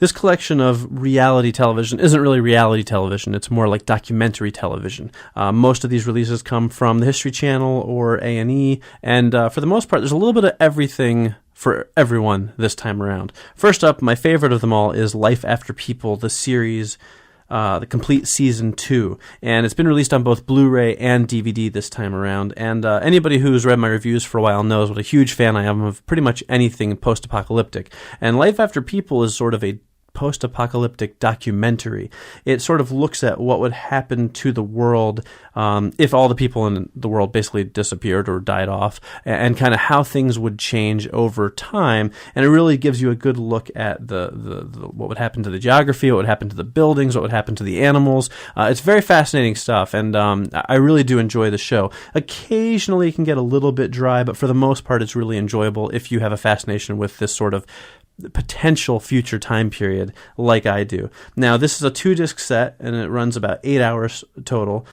This collection of reality television isn't really reality television. It's more like documentary television. Most of these releases come from the History Channel or A&E, and for the most part, there's a little bit of everything for everyone this time around. First up, my favorite of them all is Life After People, the series, the complete season 2, and it's been released on both Blu-ray and DVD this time around. And anybody who's read my reviews for a while knows what a huge fan I am of pretty much anything post-apocalyptic. And Life After People is sort of a post-apocalyptic documentary. It sort of looks at what would happen to the world if all the people in the world basically disappeared or died off, and kind of how things would change over time. And it really gives you a good look at the what would happen to the geography, what would happen to the buildings, what would happen to the animals. It's very fascinating stuff, and I really do enjoy the show. Occasionally it can get a little bit dry, but for the most part it's really enjoyable if you have a fascination with this sort of potential future time period like I do. Now, this is a 2-disc set, and it runs about 8 hours total.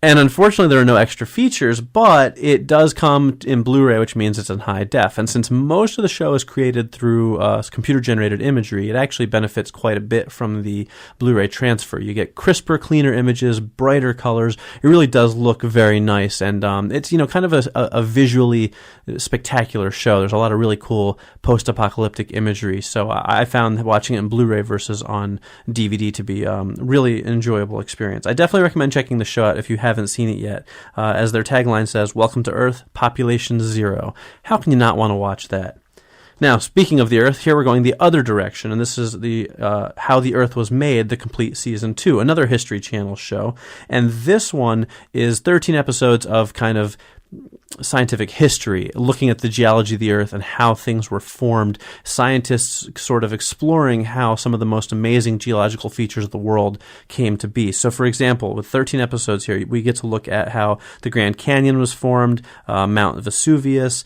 And unfortunately, there are no extra features, but it does come in Blu-ray, which means it's in high def. And since most of the show is created through computer-generated imagery, it actually benefits quite a bit from the Blu-ray transfer. You get crisper, cleaner images, brighter colors. It really does look very nice, and it's kind of a visually spectacular show. There's a lot of really cool post-apocalyptic imagery. So I found watching it in Blu-ray versus on DVD to be really enjoyable experience. I definitely recommend checking the show out if you haven't seen it yet. As their tagline says, "Welcome to Earth, population 0." How can you not want to watch that? Now, speaking of the Earth, here we're going the other direction, and this is the How the Earth Was Made, the complete season 2, another History Channel show. And this one is 13 episodes of kind of scientific history, looking at the geology of the Earth and how things were formed. Scientists sort of exploring how some of the most amazing geological features of the world came to be. So, for example, with 13 episodes here, we get to look at how the Grand Canyon was formed, Mount Vesuvius,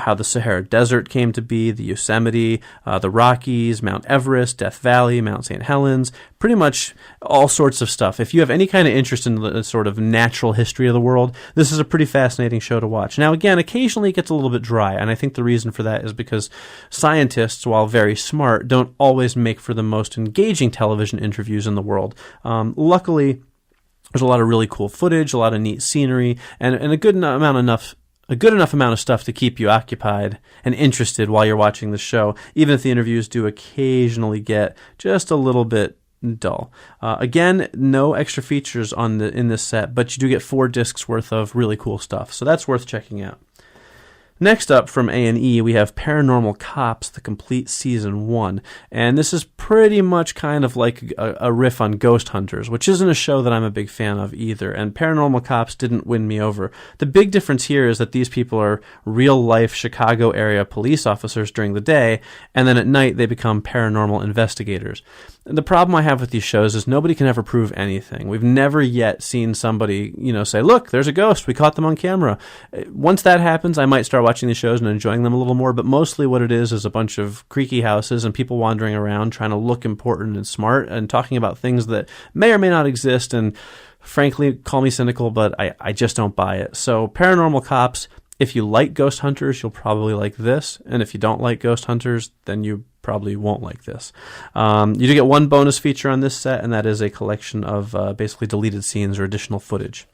how the Sahara Desert came to be, the Yosemite, the Rockies, Mount Everest, Death Valley, Mount St. Helens, pretty much all sorts of stuff. If you have any kind of interest in the sort of natural history of the world, this is a pretty fascinating show to watch. Now, again, occasionally it gets a little bit dry, and I think the reason for that is because scientists, while very smart, don't always make for the most engaging television interviews in the world. Luckily, there's a lot of really cool footage, a lot of neat scenery, and a good enough amount of stuff to keep you occupied and interested while you're watching the show, even if the interviews do occasionally get just a little bit dull. Again, no extra features in this set, but you do get 4 discs worth of really cool stuff, so that's worth checking out. Next up from A&E, we have Paranormal Cops, the complete season 1, and this is pretty much kind of like a riff on Ghost Hunters, which isn't a show that I'm a big fan of either, and Paranormal Cops didn't win me over. The big difference here is that these people are real-life Chicago area police officers during the day, and then at night they become paranormal investigators. The problem I have with these shows is nobody can ever prove anything. We've never yet seen somebody, say, look, there's a ghost, we caught them on camera. Once that happens, I might start watching these shows and enjoying them a little more, but mostly what it is a bunch of creaky houses and people wandering around trying to look important and smart and talking about things that may or may not exist, and frankly, call me cynical, but I just don't buy it. So Paranormal Cops, if you like Ghost Hunters, you'll probably like this, and if you don't like Ghost Hunters, then you probably won't like this. You do get one bonus feature on this set, and that is a collection of basically deleted scenes or additional footage.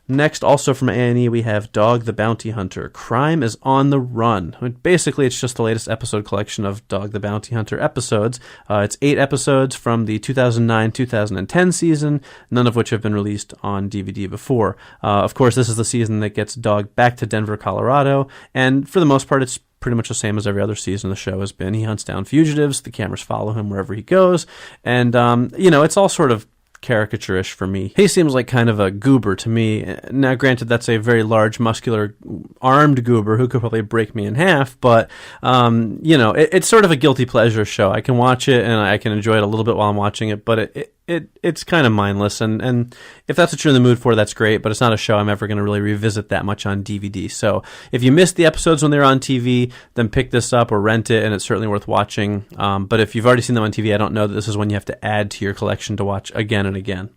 Next, also from A&E, we have Dog the Bounty Hunter. Crime is on the Run. Basically, it's just the latest episode collection of Dog the Bounty Hunter episodes. It's 8 episodes from the 2009-2010 season, none of which have been released on DVD before. Of course, this is the season that gets Dog back to Denver, Colorado, and for the most part, it's pretty much the same as every other season the show has been. He hunts down fugitives, the cameras follow him wherever he goes, and, it's all sort of caricature-ish for me. He seems like kind of a goober to me. Now, granted, that's a very large, muscular, armed goober who could probably break me in half, but, it's sort of a guilty pleasure show. I can watch it, and I can enjoy it a little bit while I'm watching it, but it's kind of mindless, and if that's what you're in the mood for, that's great, but it's not a show I'm ever going to really revisit that much on DVD. So if you missed the episodes when they were on TV, then pick this up or rent it, and it's certainly worth watching. But if you've already seen them on TV, I don't know that this is one you have to add to your collection to watch again and again.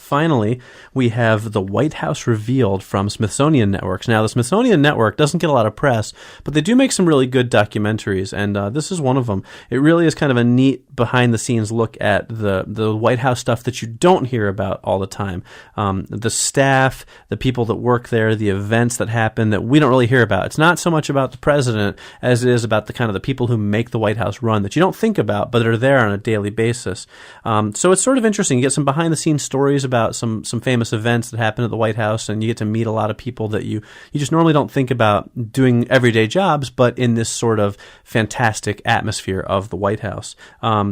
finally, we have The White House Revealed from Smithsonian Networks. Now, the Smithsonian Network doesn't get a lot of press, but they do make some really good documentaries, and this is one of them. It really is kind of a neat behind-the-scenes look at the White House stuff that you don't hear about all the time. The staff, the people that work there, the events that happen that we don't really hear about. It's not so much about the president as it is about the kind of the people who make the White House run that you don't think about, but are there on a daily basis. So it's sort of interesting. You get some behind-the-scenes stories about some famous events that happen at the White House, and you get to meet a lot of people that you just normally don't think about doing everyday jobs, but in this sort of fantastic atmosphere of the White House.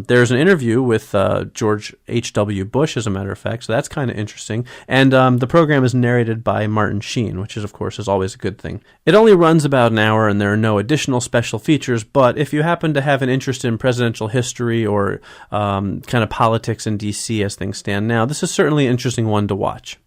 There's an interview with George H.W. Bush, as a matter of fact, so that's kind of interesting. And the program is narrated by Martin Sheen, which is, of course, is always a good thing. It only runs about an hour, and there are no additional special features, but if you happen to have an interest in presidential history or kind of politics in D.C. as things stand now, this is certainly an interesting one to watch.